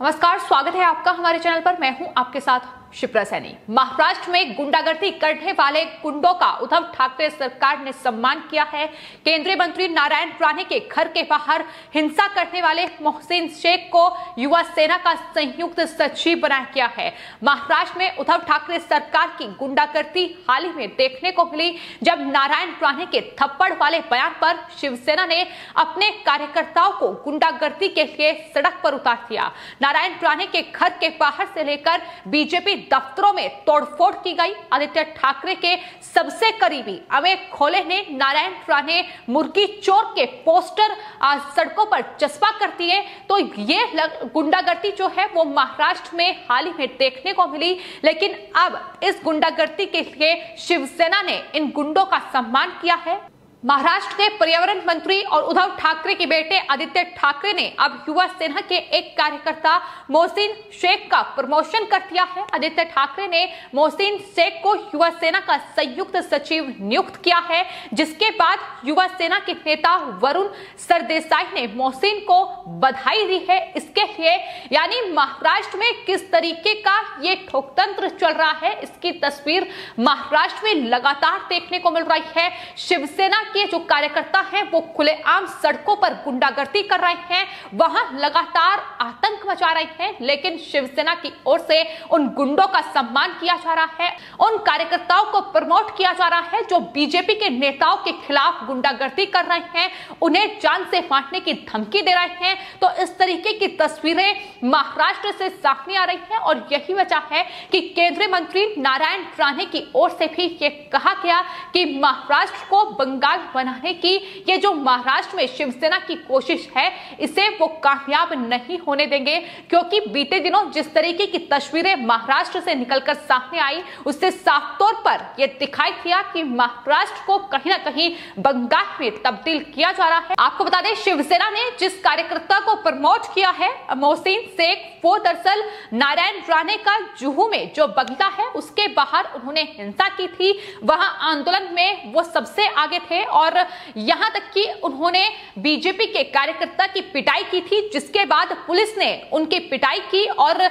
नमस्कार, स्वागत है आपका हमारे चैनल पर। मैं हूं आपके साथ शिप्रा सैनी। महाराष्ट्र में गुंडागर्दी करने वाले गुंडों का उद्धव ठाकरे सरकार ने सम्मान किया है। केंद्रीय मंत्री नारायण राणे के घर के बाहर हिंसा करने वाले मोहसिन शेख को युवा सेना का संयुक्त सचिव बनाया गया है। महाराष्ट्र में उद्धव ठाकरे सरकार की गुंडागर्दी हाल ही में देखने को मिली, जब नारायण राणे के थप्पड़ वाले बयान पर शिवसेना ने अपने कार्यकर्ताओं को गुंडागर्दी के लिए सड़क पर उतार दिया। नारायण राणे के घर के बाहर से लेकर बीजेपी दफ्तरों में तोड़फोड़ की गई। आदित्य ठाकरे के सबसे करीबी अमित खोले ने नारायण राणे मुर्गी चोर के पोस्टर सड़कों पर चस्पा कर दिए। तो ये गुंडागर्दी जो है वो महाराष्ट्र में हाल ही में देखने को मिली, लेकिन अब इस गुंडागर्दी के लिए शिवसेना ने इन गुंडों का सम्मान किया है। महाराष्ट्र के पर्यावरण मंत्री और उद्धव ठाकरे के बेटे आदित्य ठाकरे ने अब युवा सेना के एक कार्यकर्ता मोहसिन शेख का प्रमोशन कर दिया है। आदित्य ठाकरे ने मोहसिन शेख को युवा सेना का संयुक्त सचिव नियुक्त किया है, जिसके बाद युवा सेना के नेता वरुण सरदेसाई ने मोहसिन को बधाई दी है इसके लिए। यानी महाराष्ट्र में किस तरीके का ये ठोकतंत्र चल रहा है, इसकी तस्वीर महाराष्ट्र में लगातार देखने को मिल रही है। शिवसेना के जो कार्यकर्ता हैं वो खुलेआम सड़कों पर गुंडागर्दी कर रहे हैं, वहां लगातार आतंक मचा रहे हैं, लेकिन शिवसेना की ओर से उन गुंडों का सम्मान किया जा रहा है। उन कार्यकर्ताओं को प्रमोट किया जा रहा है जो बीजेपी के नेताओं के खिलाफ गुंडागर्दी कर रहे हैं, उन्हें जान से मारने की धमकी दे रहे हैं। तो इस तरीके की तस्वीरें महाराष्ट्र से सामने आ रही हैं और यही वजह है कि केंद्रीय मंत्री नारायण राणे की ओर से भी ये कहा गया कि महाराष्ट्र को बंगाल बनाने की ये जो महाराष्ट्र में शिवसेना की कोशिश है, इसे वो कामयाब नहीं होने देंगे, क्योंकि बीते दिनों जिस तरीके की तस्वीरें महाराष्ट्र से निकलकर सामने आई, उससे साफ तौर पर यह दिखाई दिया कि महाराष्ट्र को कहीं ना कहीं बंगाल में तब्दील किया जा रहा है। आपको बता दें, शिवसेना ने जिस कार्यकर्ता को प्रमोट किया है मोहसिन शेख, वो दरअसल नारायण राणे का जुहू में जो बंगला है उसके बाहर उन्होंने हिंसा की थी। वहां आंदोलन में वो सबसे आगे थे और यहां तक कि उन्होंने बीजेपी के कार्यकर्ता की पिटाई की थी, जिसके बाद पुलिस ने उनकी पिटाई की और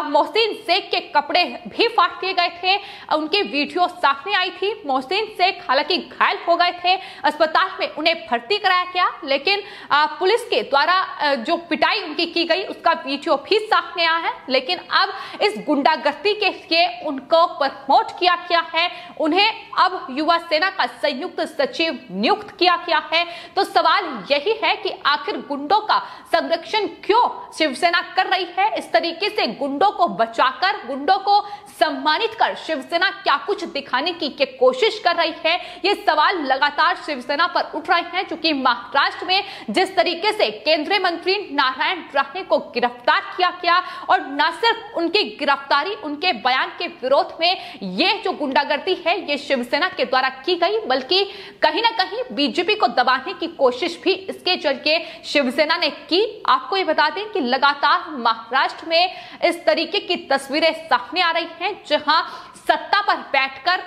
मोहसिन शेख के कपड़े भी फाड़ दिए गए थे। उनकी वीडियो सामने आई थी। मोहसिन शेख हालांकि घायल हो गए थे, अस्पताल में उन्हें भर्ती कराया गया, लेकिन पुलिस के द्वारा जो पिटाई उनकी की गई उसका वीडियो भी सामने आया है। लेकिन अब इस गुंडागर्दी के लिए उनको प्रमोट किया गया है, उन्हें अब युवा सेना का संयुक्त सचिव नियुक्त किया गया है। तो सवाल यही है कि आखिर गुंडों का संरक्षण क्यों शिवसेना कर रही है? इस तरीके से गुंडों को बचाकर, गुंडों को सम्मानित कर शिवसेना क्या कुछ दिखाने की कोशिश कर रही है? ये सवाल लगातार शिवसेना पर उठ रहे हैं, क्योंकि महाराष्ट्र में जिस तरीके से केंद्रीय मंत्री नारायण राणे को गिरफ्तार किया गया और न सिर्फ उनकी गिरफ्तारी, उनके बयान के विरोध में ये जो गुंडागर्दी है ये शिवसेना के द्वारा की गई, बल्कि कहीं ना कहीं बीजेपी को दबाने की कोशिश भी इसके जरिए शिवसेना ने की। आपको ये बता दें कि लगातार महाराष्ट्र में इस तरीके की तस्वीरें सामने आ रही हैं, जहां सत्ता पर बैठकर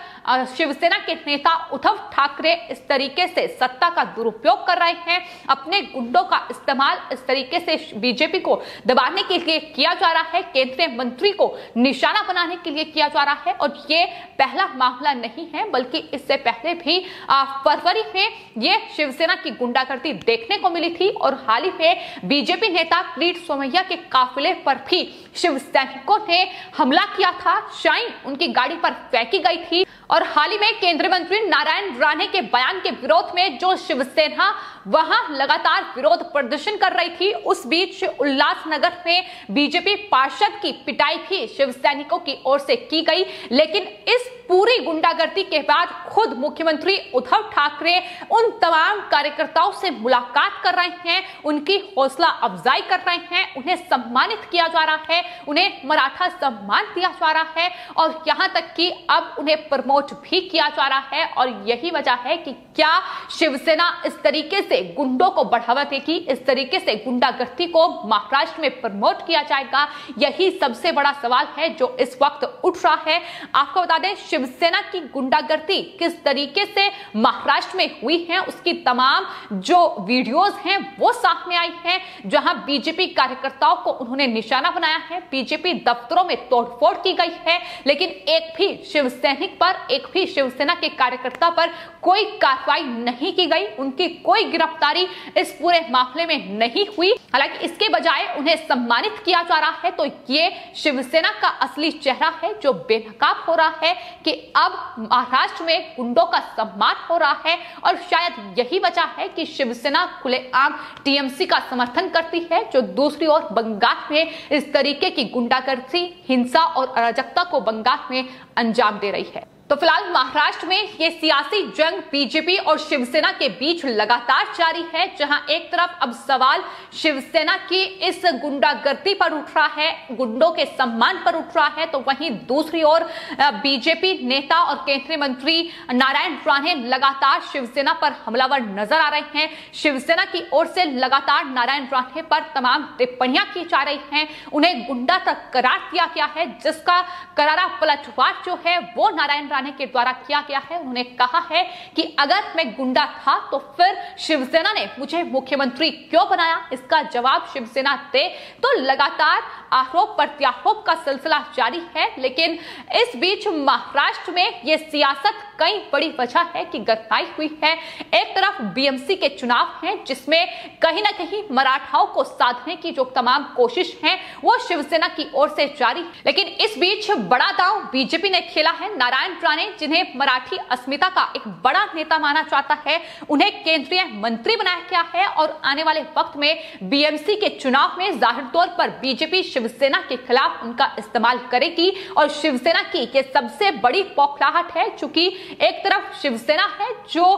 शिवसेना के नेता उद्धव ठाकरे इस तरीके से सत्ता का दुरुपयोग कर रहे हैं। अपने गुंडों का इस्तेमाल इस तरीके से बीजेपी को दबाने के लिए किया जा रहा है, केंद्रीय मंत्री को निशाना बनाने के लिए किया जा रहा है। और ये पहला मामला नहीं है, बल्कि इससे पहले भी फरवरी में ये शिवसेना की गुंडागर्दी देखने को मिली थी और हाल ही में बीजेपी नेता किरीट सोमैया के काफिले पर भी शिव सैनिकों ने हमला किया था। शाइन उनकी गाड़ी पर फेंकी गई थी। और हाल ही में केंद्रीय मंत्री नारायण राणे के बयान के विरोध में जो शिवसेना वहां लगातार विरोध प्रदर्शन कर रही थी, उस बीच उल्लासनगर में बीजेपी पार्षद की पिटाई भी शिव सैनिकों की ओर से की गई। लेकिन इस पूरी गुंडागर्दी के बाद खुद मुख्यमंत्री उद्धव ठाकरे उन तमाम कार्यकर्ताओं से मुलाकात कर रहे हैं, उनकी हौसला अफजाई कर रहे हैं, उन्हें सम्मानित किया जा रहा है, उन्हें मराठा सम्मान दिया जा रहा है और यहां तक कि अब उन्हें प्रमोट भी किया जा रहा है। और यही वजह है कि क्या शिवसेना इस तरीके से गुंडों को बढ़ावा देगी, इस तरीके से गुंडागर्दी को महाराष्ट्र में प्रमोट किया जाएगा, यही सबसे बड़ा सवाल है जो इस वक्त उठ रहा है। आपको बता दें, शिवसेना की गुंडागर्दी किस तरीके से महाराष्ट्र में हुई है, उसकी तमाम जो वीडियोस हैं वो सामने आई हैं, जहां बीजेपी कार्यकर्ताओं को उन्होंने निशाना बनाया है, बीजेपी दफ्तरों में तोड़फोड़ की गई है, लेकिन एक भी शिवसैनिक पर, एक भी शिवसेना के कार्यकर्ता पर कोई कार्रवाई नहीं की गई, उनकी कोई गिरफ्तारी इस पूरे मामले में नहीं हुई। हालांकि इसके बजाय उन्हें सम्मानित किया जा रहा है, तो ये शिवसेना का असली चेहरा है जो बेनकाब हो रहा है कि अब महाराष्ट्र में गुंडों का सम्मान हो रहा है। और शायद यही वजह है कि शिवसेना खुलेआम टीएमसी का समर्थन करती है, जो दूसरी ओर बंगाल में इस तरीके की गुंडागर्दी, हिंसा और अराजकता को बंगाल में अंजाम दे रही है। तो फिलहाल महाराष्ट्र में ये सियासी जंग बीजेपी और शिवसेना के बीच लगातार जारी है, जहां एक तरफ अब सवाल शिवसेना की इस गुंडागर्दी पर उठ रहा है, गुंडों के सम्मान पर उठ रहा है, तो वहीं दूसरी ओर बीजेपी नेता और केंद्रीय मंत्री नारायण राणे लगातार शिवसेना पर हमलावर नजर आ रहे हैं। शिवसेना की ओर से लगातार नारायण राणे पर तमाम टिप्पणियां की जा रही हैं, उन्हें गुंडा तक करार दिया गया है, जिसका करारा पलटवार जो है वो नारायण के द्वारा किया गया है। उन्होंने कहा है कि अगर मैं गुंडा था तो फिर शिवसेना ने मुझे मुख्यमंत्री क्यों बनाया, इसका जवाब शिवसेना दे। तो लगातार आरोप प्रत्यारोप का सिलसिला जारी है, लेकिन इस बीच महाराष्ट्र में यह सियासत कई बड़ी वजह है कि गरमाई हुई है। एक तरफ बीएमसी के चुनाव हैं, जिसमें कहीं ना कहीं मराठाओं को साधने की जो तमाम कोशिश है वो शिवसेना की ओर से जारी, लेकिन इस बीच बड़ा दांव बीजेपी ने खेला है। नारायण राणे, जिन्हें मराठी अस्मिता का एक बड़ा नेता माना जाता है, उन्हें केंद्रीय मंत्री बनाया गया है और आने वाले वक्त में बीएमसी के चुनाव में जाहिर तौर पर बीजेपी शिवसेना के खिलाफ उनका इस्तेमाल करेगी। और शिवसेना की यह सबसे बड़ी बौखलाहट है, चूंकि एक तरफ शिवसेना है जो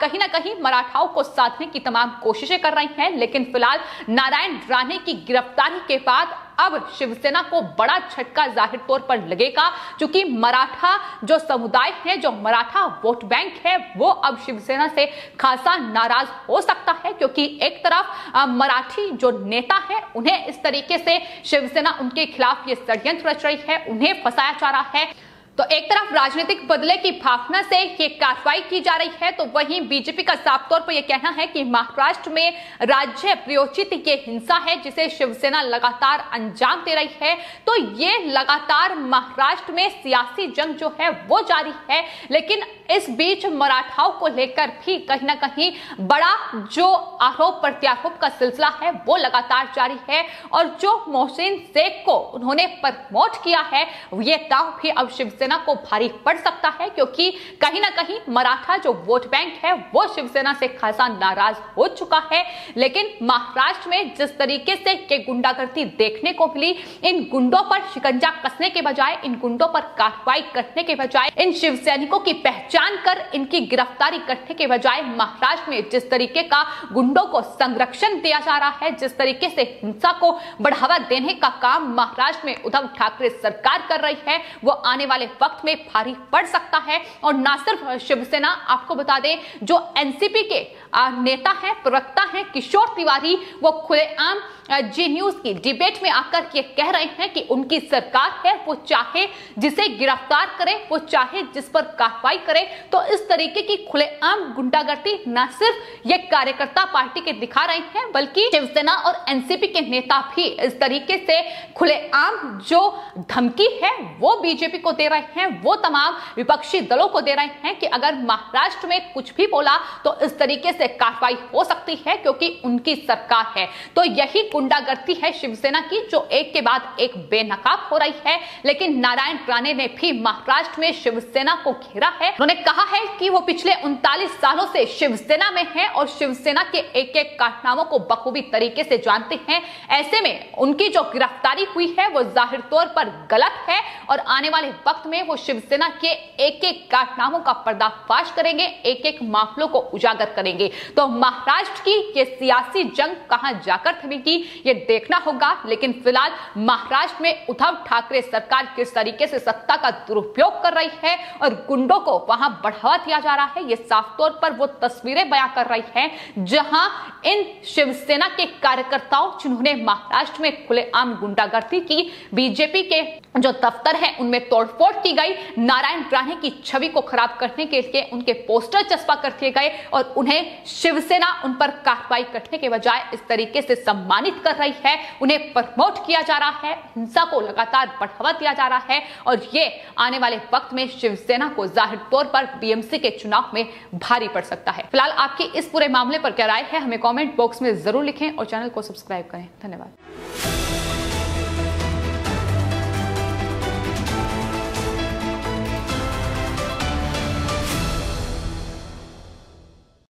कहीं ना कहीं मराठाओं को साधने की तमाम कोशिशें कर रही है, लेकिन फिलहाल नारायण राणे की गिरफ्तारी के बाद अब शिवसेना को बड़ा झटका जाहिर तौर पर लगेगा, क्योंकि मराठा जो समुदाय है, जो मराठा वोट बैंक है, वो अब शिवसेना से खासा नाराज हो सकता है, क्योंकि एक तरफ मराठी जो नेता है उन्हें इस तरीके से शिवसेना उनके खिलाफ ये षड्यंत्र रच रही है, उन्हें फंसाया जा रहा है। तो एक तरफ राजनीतिक बदले की भावना से ये कार्रवाई की जा रही है, तो वहीं बीजेपी का साफ तौर पर यह कहना है कि महाराष्ट्र में राज्य प्रायोजित ये हिंसा है जिसे शिवसेना लगातार अंजाम दे रही है। तो ये लगातार महाराष्ट्र में सियासी जंग जो है वो जारी है, लेकिन इस बीच मराठाओं को लेकर भी कहीं ना कहीं बड़ा जो आरोप प्रत्यारोप का सिलसिला है वो लगातार जारी है। और जो मोहसिन शेख को उन्होंने प्रमोट किया है, ये दांव भी अब शिवसेना को भारी पड़ सकता है, क्योंकि कहीं ना कहीं मराठा जो वोट बैंक है वो शिवसेना से खासा नाराज हो चुका है। लेकिन महाराष्ट्र में जिस तरीके से ये गुंडागर्दी देखने को मिली, इन गुंडों पर शिकंजा कसने के बजाय, इन गुंडों पर कार्रवाई करने के बजाय, इन शिवसैनिकों की पहचान कर इनकी गिरफ्तारी करने के बजाय महाराष्ट्र में जिस तरीके का गुंडों को संरक्षण दिया जा रहा है, जिस तरीके से हिंसा को बढ़ावा देने का काम महाराष्ट्र में उद्धव ठाकरे सरकार कर रही है, वो आने वाले वक्त में भारी पड़ सकता है। और ना सिर्फ शिवसेना, आपको बता दें जो एनसीपी के नेता हैं, प्रवक्ता हैं किशोर तिवारी, वो खुलेआम जी न्यूज की डिबेट में आकर ये कह रहे हैं कि उनकी सरकार है, वो चाहे जिसे गिरफ्तार करे, वो चाहे जिस पर कार्रवाई करे। तो इस तरीके की खुलेआम गुंडागर्दी न सिर्फ ये कार्यकर्ता पार्टी के दिखा रहे हैं, बल्कि शिवसेना और एनसीपी के नेता भी इस तरीके से खुलेआम जो धमकी है वो बीजेपी को दे रहे हैं, वो तमाम विपक्षी दलों को दे रहे हैं कि अगर महाराष्ट्र में कुछ भी बोला तो इस तरीके से कार्रवाई हो सकती है, क्योंकि उनकी सरकार है। तो यही गुंडागर्दी है शिवसेना की, जो एक के बाद एक बेनकाब हो रही है। लेकिन नारायण राणे ने भी महाराष्ट्र में शिवसेना को घेरा है। उन्होंने कहा है कि वो पिछले 39 सालों से शिवसेना में है और शिवसेना के एक एक कारनामों को बखूबी तरीके से जानते हैं। ऐसे में उनकी जो गिरफ्तारी हुई है वो जाहिर तौर पर गलत है और आने वाले वक्त में वो शिवसेना के एक एक कारनामों का पर्दाफाश करेंगे, एक एक मामलों को उजागर करेंगे। तो महाराष्ट्र की ये सियासी जंग कहां जाकर थमेगी ये देखना होगा। लेकिन फिलहाल महाराष्ट्र में उद्धव ठाकरे सरकार किस तरीके से सत्ता का दुरुपयोग कर रही है और गुंडों को वहां बढ़ावा दिया जा रहा है, ये साफ तौर पर वो तस्वीरें बयां कर रही है जहां इन शिवसेना के कार्यकर्ताओं जिन्होंने महाराष्ट्र में खुलेआम गुंडागर्दी की, बीजेपी के जो दफ्तर है उनमें तोड़फोड़ की गई, नारायण राणे की छवि को खराब करने के लिए उनके पोस्टर चस्पा कर दिए गए और उन्हें शिवसेना उन पर कार्रवाई करने के बजाय इस तरीके से सम्मानित कर रही है, उन्हें प्रमोट किया जा रहा है, हिंसा को लगातार बढ़ावा दिया जा रहा है और ये आने वाले वक्त में शिवसेना को जाहिर तौर पर बीएमसी के चुनाव में भारी पड़ सकता है। फिलहाल आपकी इस पूरे मामले पर क्या राय है हमें कमेंट बॉक्स में जरूर लिखें और चैनल को सब्सक्राइब करें। धन्यवाद।